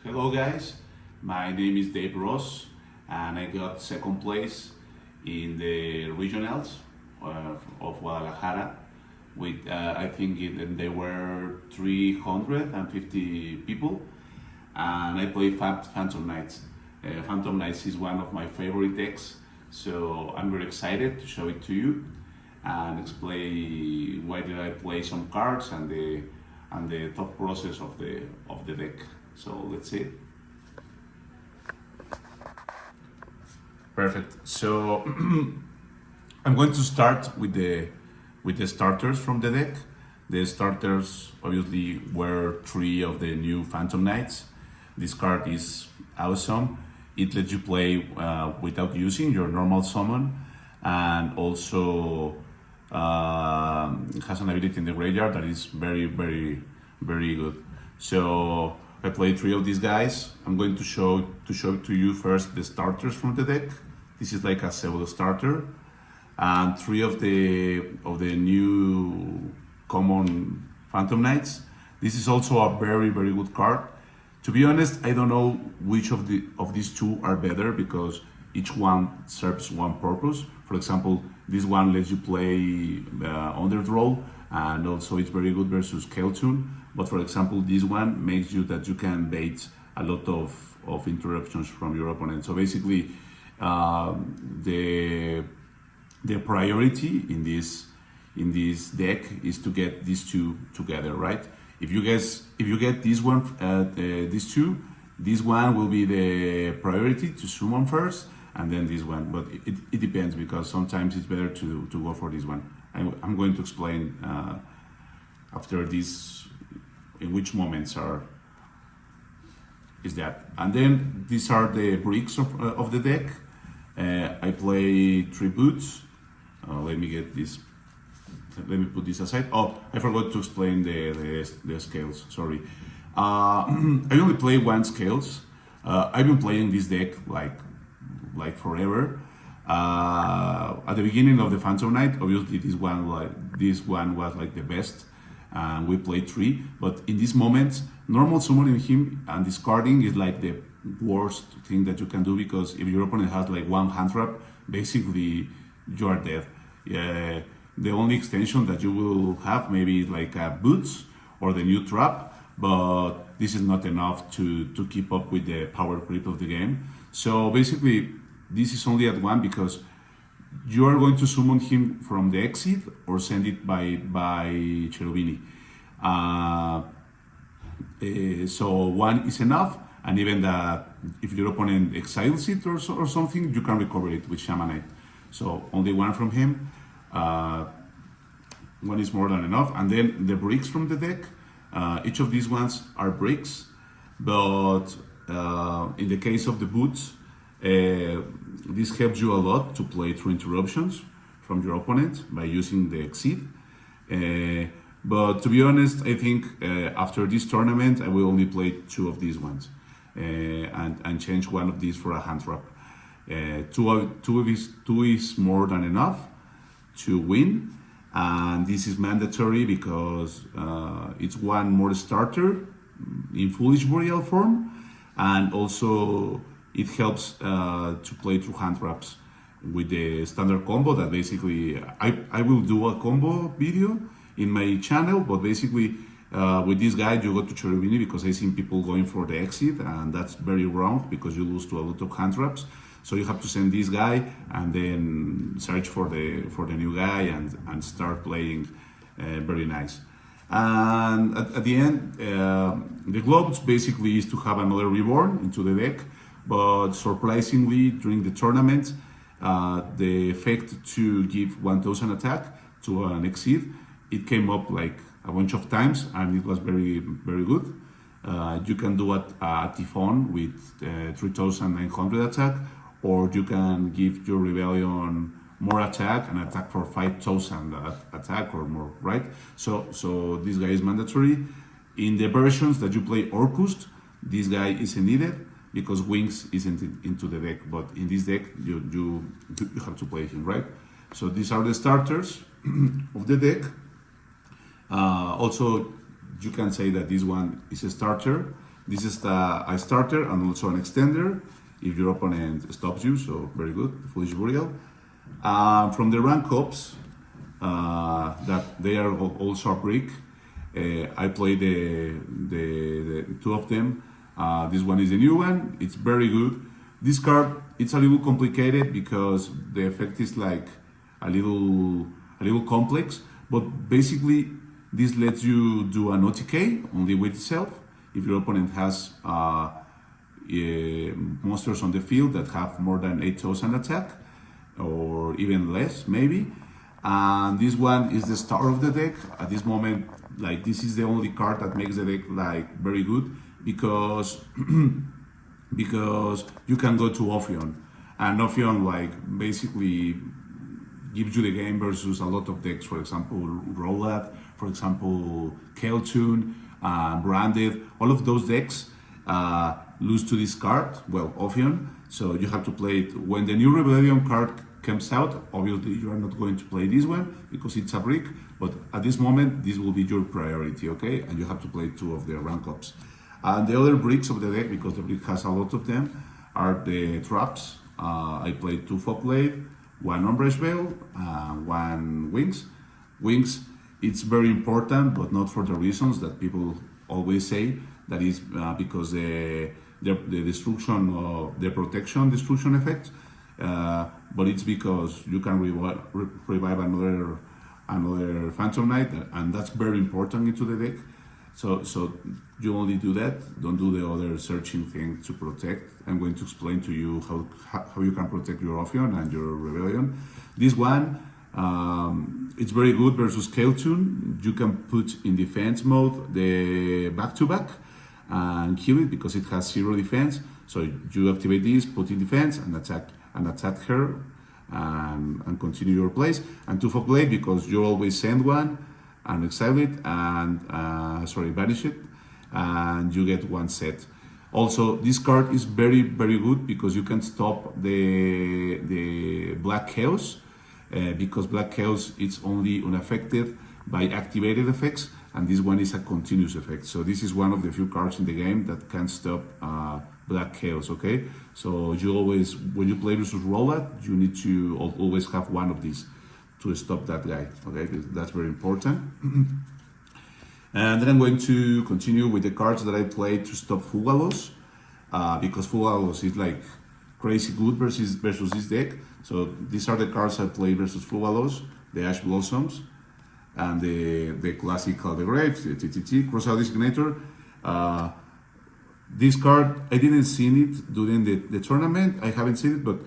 Hello guys, my name is Dave Ross and I got second place in the regionals of Guadalajara with I think there were 350 people and I played Phantom Knights. Phantom Knights is one of my favorite decks, so I'm very excited to show it to you and explain why did I play some cards and the thought process of the deck. So let's see it. Perfect. So I'm going to start with the starters from the deck. The starters obviously were 3 of the new Phantom Knights. This card is awesome. It lets you play without using your normal summon, and also has an ability in the graveyard that is very good. So I played 3 of these guys. I'm going to show to you first the starters from the deck. This is like a pseudo starter, and 3 of the new common Phantom Knights. This is also a very good card. To be honest, I don't know which of these 2 are better because each one serves one purpose. For example, this one lets you play underdraw, and also it's very good versus Keltun. But for example, this one makes you that you can bait a lot of interruptions from your opponent. So basically, the priority in this deck is to get these 2 together, right? If you get this one, these 2, this one will be the priority to summon first, and then this one. But it depends, because sometimes it's better to go for this one. I'm going to explain after this in which moments is that. And then these are the bricks of the deck. I play 3 boots. Let me get this. Let me put this aside. Oh, I forgot to explain the scales. Sorry. I only play 1 scales. I've been playing this deck like forever. At the beginning of the Phantom Knight, obviously this one was like the best, and we played 3. But in this moment, normal summoning him and discarding is like the worst thing that you can do, because if your opponent has like 1 hand trap, basically you are dead. Yeah, the only extension that you will have maybe is like boots or the new trap, but this is not enough to keep up with the power creep of the game. So basically, this is only at 1 because you are going to summon him from the exit or send it by Cherubini. So 1 is enough, and even that if your opponent exiles it or something, you can recover it with Shamanite. So only 1 from him. 1 is more than enough. And then the bricks from the deck. Each of these ones are bricks, but in the case of the boots, this helps you a lot to play through interruptions from your opponent by using the exit. But to be honest, I think after this tournament, I will only play 2 of these ones and change 1 of these for a hand trap. 2 is more than enough to win, and this is mandatory because it's 1 more starter in Foolish Boreal form, and also it helps to play through hand traps with the standard combo that basically I will do a combo video in my channel, but basically with this guy you go to Cherubini because I seen people going for the exit, and that's very wrong because you lose to a lot of hand traps. So you have to send this guy and then search for the new guy and start playing very nice. And at the end, the globes basically is to have another reborn into the deck, but surprisingly during the tournament, the effect to give 1000 attack to an exceed, it came up like a bunch of times, and it was very good. You can do a Typhon with 3900 attack, or you can give your Rebellion more attack and attack for 5000 attack or more, right? So this guy is mandatory. In the versions that you play Orcust, this guy isn't needed because Wings isn't into the deck, but in this deck you have to play him, right? So these are the starters of the deck. Also, you can say that this one is a starter This is a starter and also an extender if your opponent stops you, so very good, Foolish Burial. From the rank ups, that they are also a brick. I play the two of them. This one is the new one. It's very good. This card, it's a little complicated because the effect is like a little complex. But basically, this lets you do an OTK only with itself. If your opponent has monsters on the field that have more than 8,000 attack, or even less, maybe. And this one is the star of the deck at this moment. Like, this is the only card that makes the deck like very good because because you can go to Ophion, and Ophion like basically gives you the game versus a lot of decks. For example, Roulette, for example, Keltune, Branded. All of those decks lose to this card. Well, Ophion. So you have to play it when the new Rebellion card comes out. Obviously, you are not going to play this one because it's a brick. But at this moment, this will be your priority, okay? And you have to play two of the rank ups. And the other bricks of the deck, because the brick has a lot of them, are the traps. I played two Fogblade, one Ombrage Veil, one Wings. Wings, it's very important, but not for the reasons that people always say. That is because the destruction of the protection destruction effect, but it's because you can revive another Phantom Knight, and that's very important into the deck. So you only do that. Don't do the other searching thing to protect. I'm going to explain to you how you can protect your Ophion and your Rebellion. This one, it's very good versus Keltune. You can put in defense mode the back-to-back and kill it because it has 0 defense. So you activate this, put in defense, and attack her, and continue your plays. And two for play because you always send one and exile it and banish it, and you get one set. Also, this card is very good because you can stop the Black Chaos, because Black Chaos is only unaffected by activated effects, and this one is a continuous effect. So this is one of the few cards in the game that can stop Black Chaos, okay? So you always, when you play versus Roulette, you need to always have one of these to stop that guy, okay? That's very important. And then I'm going to continue with the cards that I played to stop Fugalos, because Fugalos is like crazy good versus this deck. So these are the cards I played versus Fugalos: the Ash Blossoms, and the classic Call the Graves, the TTT, Crossout Designator. This card, I didn't see it during the tournament. I haven't seen it, but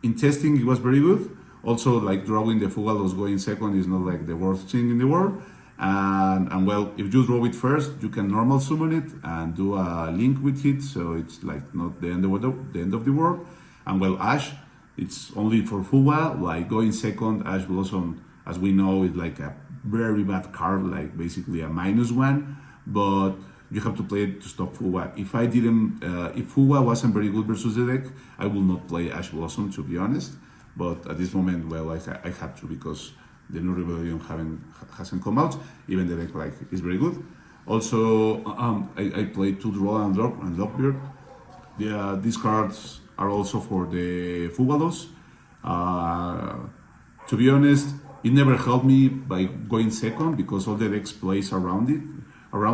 in testing it was very good. Also, like drawing the Fugalos going second is not like the worst thing in the world. And well, if you draw it first, you can normal summon it and do a link with it, so it's like not the end of the world. And well, Ash, it's only for Fuga, like going second. Ash Blossom, as we know, is like a very bad card, like basically a -1, but you have to play it to stop Fuga. If Fuga wasn't very good versus the deck, I will not play Ash Blossom, to be honest. But at this moment, well, I have to because the new Rebellion hasn't come out. Even the deck like is very good. Also, I played two Draw and Lockbeard. These cards are also for the Fugalos. To be honest, it never helped me by going second because all the decks plays around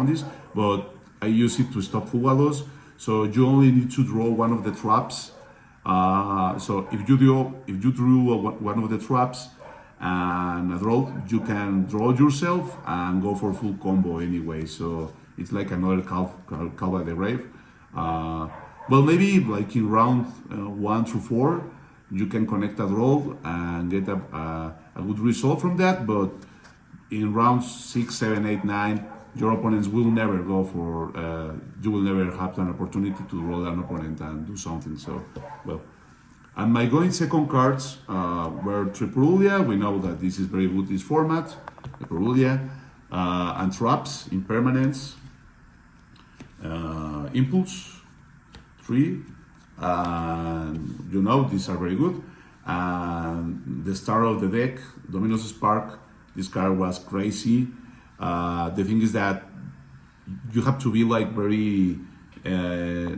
this. But I use it to stop Fugalos. So you only need to draw one of the traps. So if you drew one of the traps and a draw, you can draw yourself and go for full combo anyway. So it's like another Call by the Grave. Well, maybe like in round 1 through 4, you can connect a draw and get a good result from that. But in rounds 6, 7, 8, 9, your opponents will never go for. You will never have an opportunity to roll an opponent and do something. So, well. And my going second cards were Tripurulia. We know that this is very good, this format. Tripurulia. And Traps, Impermanence. Impulse, 3. And you know, these are very good. And the star of the deck, Dominus Spark. This card was crazy. The thing is that you have to be like very uh,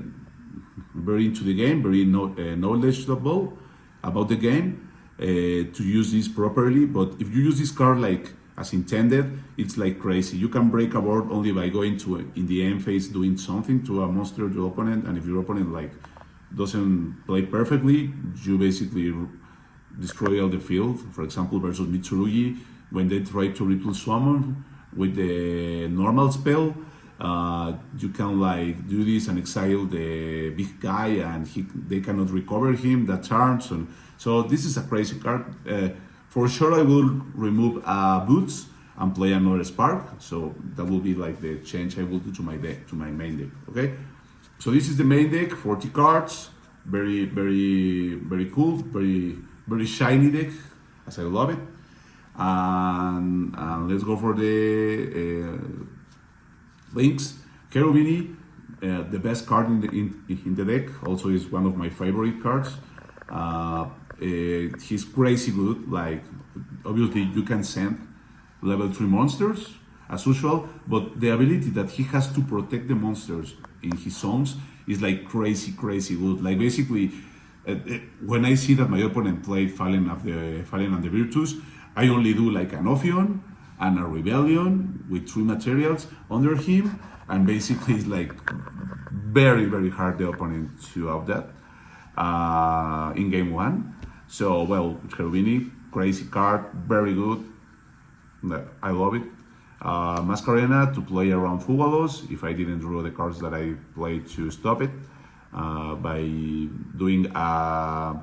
very into the game, very knowledgeable about the game, to use this properly. But if you use this card like as intended, it's like crazy. You can break a board only by going to in the end phase doing something to a monster, your opponent, and if your opponent like doesn't play perfectly, you basically destroy all the field. For example, versus Mitsurugi, when they try to ritual summon with the normal spell, you can like do this and exile the big guy, and they cannot recover him that turn. So this is a crazy card. For sure, I will remove Boots and play another Spark. So that will be like the change I will do to my deck, to my main deck. Okay. So this is the main deck, 40 cards, very cool, very shiny deck, as I love it. And let's go for the links. Cherubini, the best card in the deck, also is one of my favorite cards. He's crazy good, like obviously you can send level 3 monsters as usual, but the ability that he has to protect the monsters in his zones is like crazy good. Like basically, when I see that my opponent played Fallen and the Virtus, I only do like an Ophion and a Rebellion with 3 materials under him, and basically it's like very hard the opponent to have that in game 1. So well, Cherubini, crazy card, very good. I love it. Masquerena to play around Fugalos if I didn't draw the cards that I played to stop it, by doing a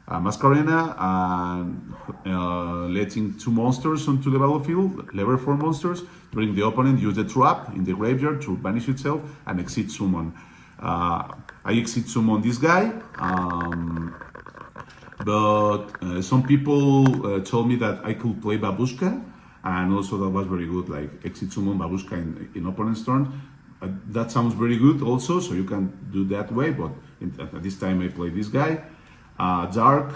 Masquerena and letting 2 monsters onto the battlefield, level 4 monsters, during the opponent use the trap in the graveyard to banish itself and exit summon. I exit summon this guy, but some people told me that I could play Babushka, and also that was very good, like exit summon Babushka in opponent's turn. That sounds very good also, so you can do that way, but at this time I play this guy. Dark,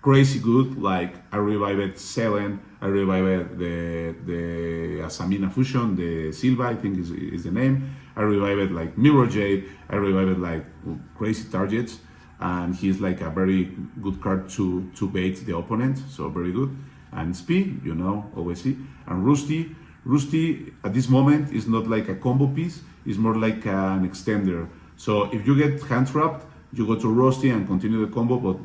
crazy good, like I revived Selen, I revived the Asamina Fusion, the Silva, I think is the name. I revived like Mirror Jade, I revived like crazy targets, and he's like a very good card to bait the opponent, so very good. And Spee, you know, always see. And Rusty at this moment is not like a combo piece, it's more like an extender. So if you get hand trapped, you go to Rusty and continue the combo, but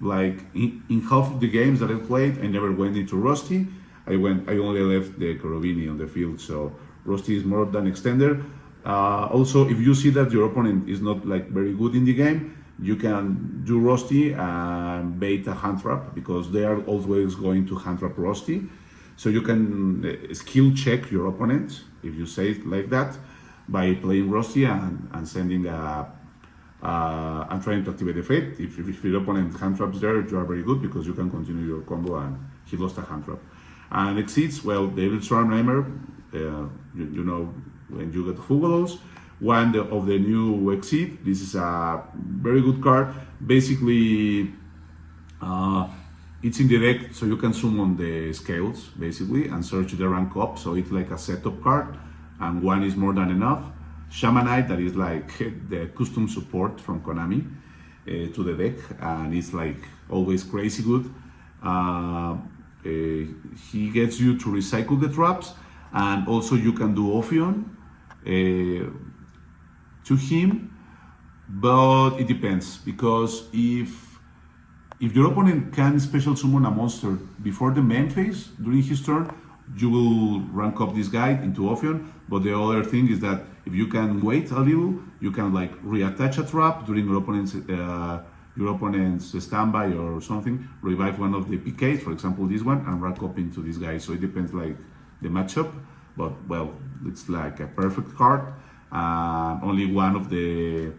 like in half of the games that I played, I never went into Rusty. I only left the Cherubini on the field, so Rusty is more than extender. Also, if you see that your opponent is not like very good in the game, you can do Rusty and bait a hand trap, because they are always going to hand trap Rusty. So you can skill check your opponent, if you say it like that, by playing Rusty and sending and trying to activate the fate. If your opponent hand traps there, you are very good, because you can continue your combo and he lost a hand trap. And exits, well, Devil Swarm Nightmare, you know, when you get Fugalos, one of the new exit. This is a very good card. Basically, it's in the deck, so you can summon the scales basically and search the rank up. So it's like a setup card, and 1 is more than enough. Shamanite, that is like the custom support from Konami to the deck, and it's like always crazy good. He gets you to recycle the traps, and also you can do Ophion to him, but it depends, because if your opponent can special summon a monster before the main phase during his turn, you will rank up this guy into Ophion. But the other thing is that if you can wait a little, you can like reattach a trap during your opponent's standby or something, revive one of the PKs, for example this one, and rank up into this guy. So it depends like the matchup, but well, it's like a perfect card. Only one of the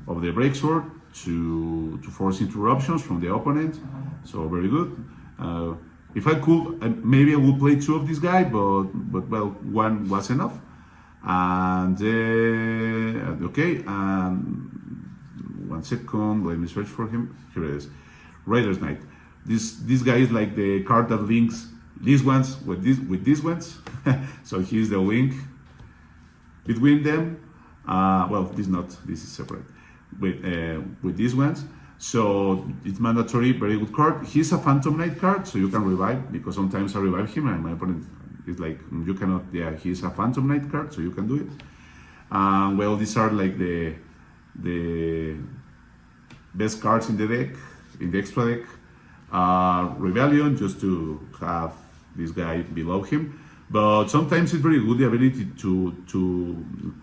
breaksword to force interruptions from the opponent, so very good. If I could, maybe I would play 2 of this guy, but well, 1 was enough. And okay, and 1 second, let me search for him. Here it is, Raiders Knight. This guy is like the card that links these ones with these ones. So he's the link between them. Well, this is separate with these ones. So it's mandatory, very good card. He's a Phantom Knight card, so you can revive, because sometimes I revive him and my opponent is like, you cannot, yeah, he's a Phantom Knight card, so you can do it. Well, these are like the best cards in the deck, in the extra deck. Rebellion, just to have this guy below him. But sometimes it's very good, the ability to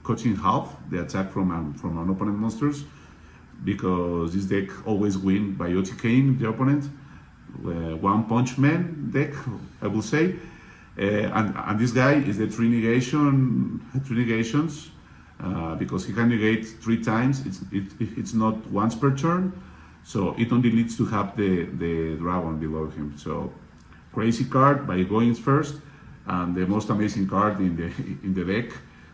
cut in half the attack from an opponent monsters, because this deck always win by OTKing the opponent. One Punch Man deck, I will say. And this guy is the three negations, because he can negate 3 times. It's not once per turn, so it only needs to have the dragon below him. So crazy card by going first, and the most amazing card in the deck,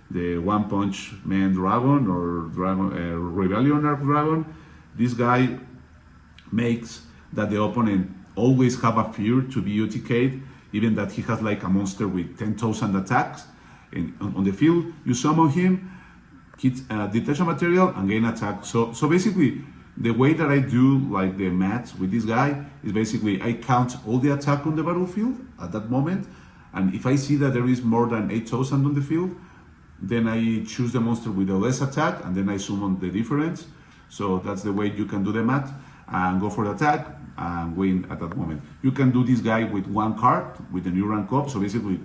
the One Punch Man Dragon, or Rebellion Arc Dragon. This guy makes that the opponent always have a fear to be UTK'd, even that he has like a monster with 10,000 attacks on the field. You summon him, hit detection material, and gain attack. So basically, the way that I do like the math with this guy is basically I count all the attack on the battlefield at that moment, and if I see that there is more than 8,000 on the field, then I choose the monster with the less attack, and then I summon the difference. So that's the way you can do the math and go for the attack and win at that moment. You can do this guy with one card, with the new rank up. So basically,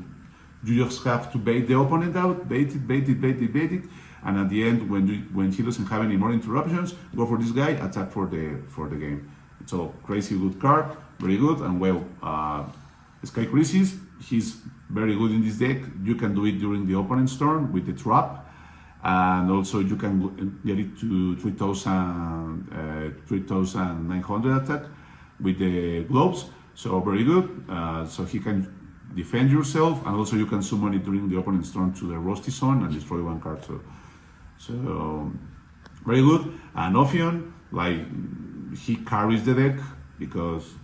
you just have to bait the opponent out, bait it, and at the end, when he doesn't have any more interruptions, go for this guy, attack for the game. So crazy good card, very good, and well, Sky Crisis, he's very good in this deck. You can do it during the opponent's turn with the trap, and also you can get it to 3,900 attack with the gloves. So very good. So he can defend yourself, and also you can summon it during the opponent's turn to the Rusty Zone and destroy one card. So very good. And Ophion, like, he carries the deck, because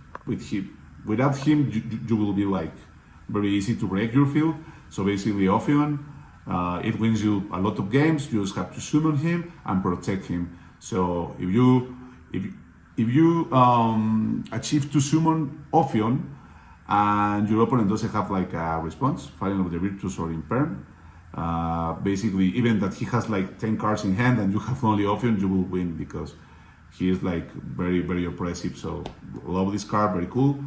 without him, you will be like very easy to break your field. So basically, Ophion, it wins you a lot of games. You just have to summon him and protect him. So if you achieve to summon Ophion, and your opponent doesn't have like a response, Fallen of the Virtues or Imperm, basically, even that he has like 10 cards in hand and you have only Ophion, you will win, because he is like very, very oppressive. So love this card, very cool.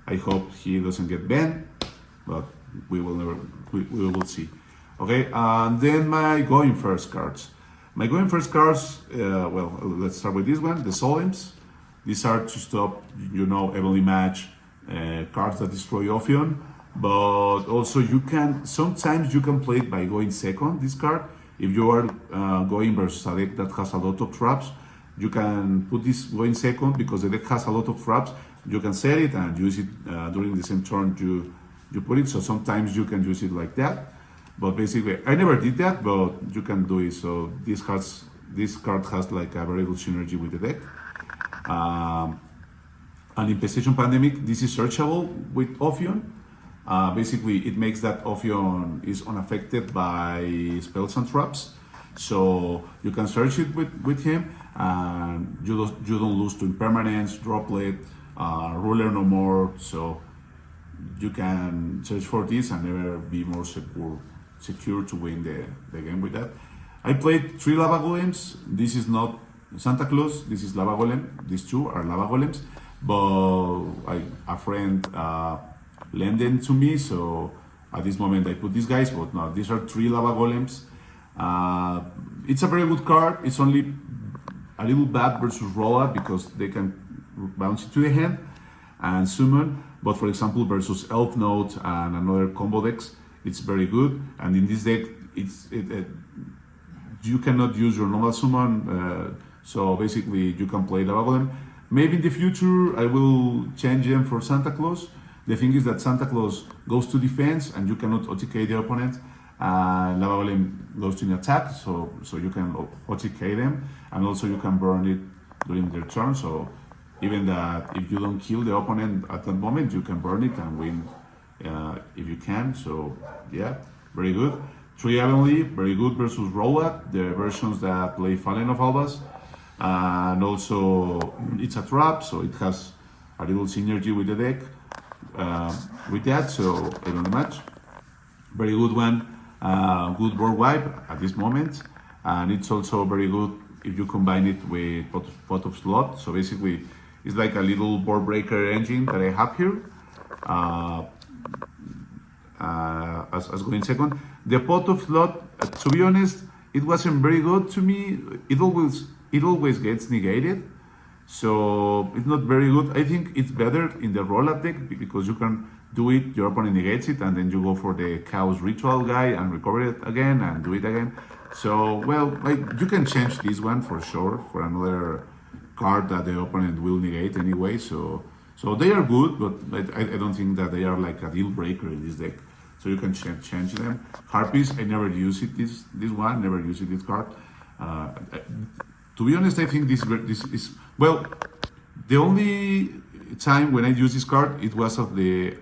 I hope he doesn't get banned, but we will see. Okay, and then my going first cards. My going first cards, well, let's start with this one, the Solemns. These are to stop, evenly match cards that destroy Ophion, but also sometimes you can play it by going second, this card. If you are going versus a deck that has a lot of traps, you can put this going second, because the deck has a lot of traps. You can set it and use it during the same turn you put it. So sometimes you can use it like that. But basically, I never did that, but you can do it. So this card has like a very good synergy with the deck. And in PlayStation Pandemic, this is searchable with Ophion. Basically, it makes that Ophion is unaffected by spells and traps. So you can search it with him, and you don't lose to Impermanence, Droplet, Ruler no more. So you can search for this and never be more secure to win the game with that. I played 3 Lava Golems. This is not Santa Claus, this is Lava Golem. These 2 are Lava Golems, but a friend lent them to me, so at this moment I put these guys, but no, these are 3 Lava Golems. It's a very good card. It's only a little bad versus rollout, because they can bounce it to the hand and summon, but for example versus Elf Note and another combo decks, it's very good. And in this deck, you cannot use your normal summon, so basically you can play Lava Golem. Maybe in the future I will change them for Santa Claus. The thing is that Santa Claus goes to defense and you cannot OTK the opponent. Lava Golem goes to an attack, so you can OTK them, and also you can burn it during their turn. So even that if you don't kill the opponent at that moment, you can burn it and win if you can. So yeah, very good. Three Heavenly, very good versus Rolla, the versions that play Fallen of Albas. And also, it's a trap, so it has a little synergy with the deck with that, so I don't match. Very good one, good board wipe at this moment. And it's also very good if you combine it with pot of slot. So basically, it's like a little board breaker engine that I have here. As going second, the pot of slot. To be honest, it wasn't very good to me. It always gets negated, so it's not very good. I think it's better in the roll-up deck because you can do it. Your opponent negates it, and then you go for the Chaos Ritual guy and recover it again and do it again. So well, like you can change this one for sure for another card that the opponent will negate anyway. So they are good, but I don't think that they are like a deal breaker in this deck. So you can change them. Harpies, I never use it. This one, never use it. This card. To be honest, I think this is well. The only time when I used this card, it was at the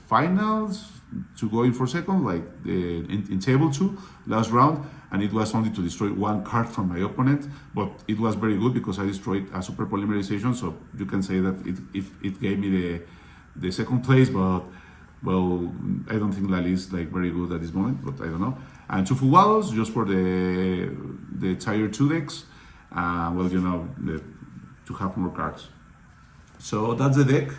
finals to go in for second, like in table 2 last round, and it was only to destroy one card from my opponent. But it was very good because I destroyed a super polymerization. So you can say that it gave me the second place, but. Well, I don't think Lali is like very good at this moment, but I don't know. And 2 Fugados just for the tier 2 decks. Well, you know, to have more cards. So that's the deck.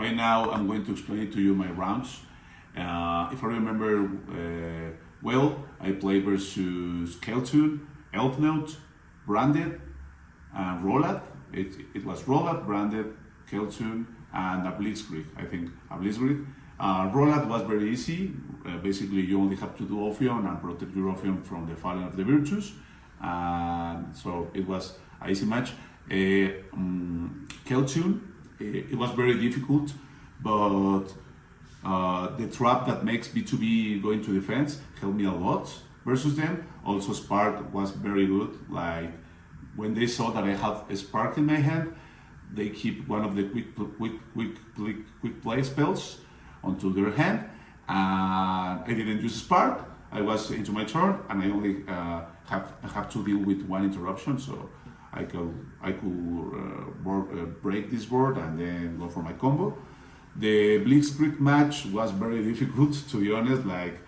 Right now, I'm going to explain to you my rounds. If I remember well, I played versus Keltun, Elf Note, Branded, and Rollat. It was Rollat, Branded, Keltun, and a Blitzkrieg, I think, a Blitzkrieg. Rollout was very easy. Basically, you only have to do Ophion and protect your Ophion from the Fallen of the Virtues. So it was an easy match. Keltun, it was very difficult, but the trap that makes B2B go into defense helped me a lot versus them. Also, Spark was very good. Like when they saw that I had a Spark in my hand, they keep one of the quick play spells onto their hand, and I didn't use Spark. I was into my turn, and I only have to deal with one interruption, so I could break this board and then go for my combo. The Blitzkrieg match was very difficult, to be honest. Like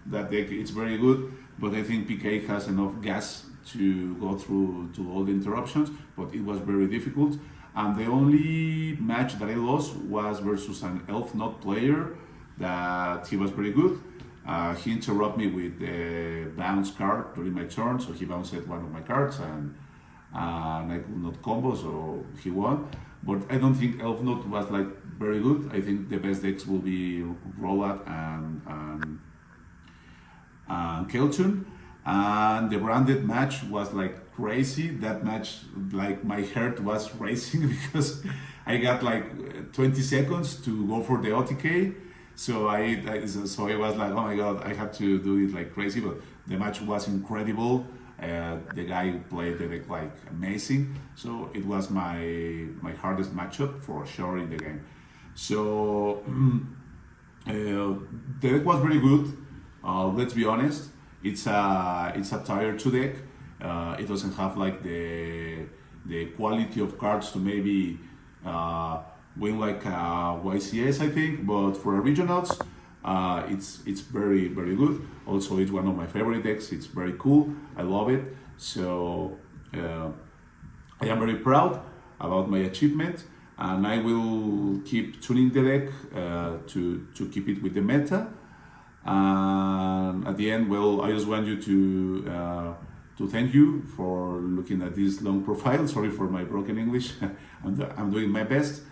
that deck, it's very good, but I think PK has enough gas to go through to all the interruptions, but it was very difficult. And the only match that I lost was versus an Elf Knot player that he was very good. He interrupted me with a bounce card during my turn, so he bounced one of my cards and I could not combo, so he won. But I don't think Elf Knot was like very good. I think the best decks will be Rollat and Keltun. And the Branded match was like crazy. That match, like my heart was racing because I got like 20 seconds to go for the OTK. So I was like, oh my god, I had to do it like crazy. But the match was incredible. The guy played the deck like amazing. So it was my hardest matchup for sure in the game. So the deck was very good. Let's be honest. It's a tier 2 deck. It doesn't have like the quality of cards to maybe win like a YCS, I think. But for regionals, it's very good. Also, it's one of my favorite decks. It's very cool. I love it. So I am very proud about my achievement, and I will keep tuning the deck to keep it with the meta. And at the end, well, I just want you to thank you for looking at this long profile. Sorry for my broken English. I'm doing my best.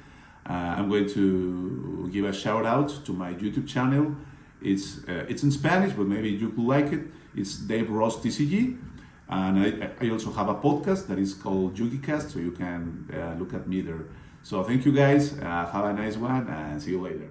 I'm going to give a shout out to my YouTube channel. It's in Spanish, but maybe you could like it. It's Dave Ross TCG. And I also have a podcast that is called YugiCast, so you can look at me there. So thank you guys. Have a nice one and see you later.